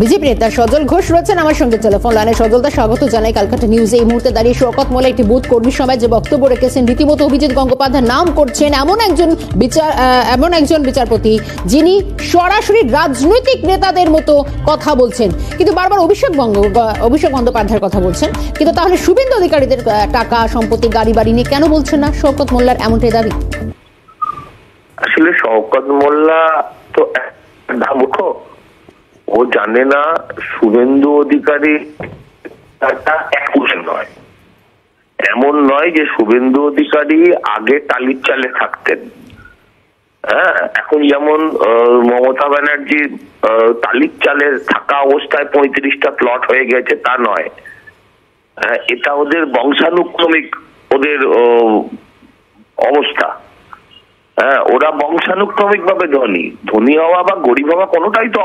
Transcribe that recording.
BJP নেতা সজল ঘোষ রয়েছেন আমার সঙ্গে টেলিফোন লাইনে। সজলদা, স্বাগত জানাই ক্যালকাটা নিউজে। এই মুহূর্তে দাঁড়িয়ে শওকত মোল্লা একটি বুথ কর্মী সভায় যে বক্তব্য রেখেছেন, রীতিমতো অভিজিৎ গঙ্গোপাধ্যায় নাম করছেন এমন একজন বিচারপতি যিনি সরাসরি রাজনৈতিক নেতাদের মতো কথা বলছেন, কিন্তু বারবার অভিষেক বন্দ্যোপাধ্যায়ের কথা বলছেন। কিন্তু তাহলে শুভেন্দু অধিকারীদের টাকা সম্পত্তি গাড়ি বাড়ি নিয়ে কেন বলছেন না? শওকত মোল্লার এমনটাই দাবি। আসলে শওকত মোল্লা তো মূর্খ, ও জানে না শুভেন্দু অধিকারী নয়। এমন নয় যে শুভেন্দু অধিকারী আগে টালির চালে থাকতেন। হ্যাঁ, এখন যেমন মমতা ব্যানার্জি টালির চালে থাকা অবস্থায় 35টা প্লট হয়ে গেছে, তা নয়। এটা ওদের বংশানুক্রমিক ওদের অবস্থা। হ্যাঁ, ওরা বংশানুক্রমিক ভাবে ধনী হওয়া বা গরিব হওয়া কোনোটাই তো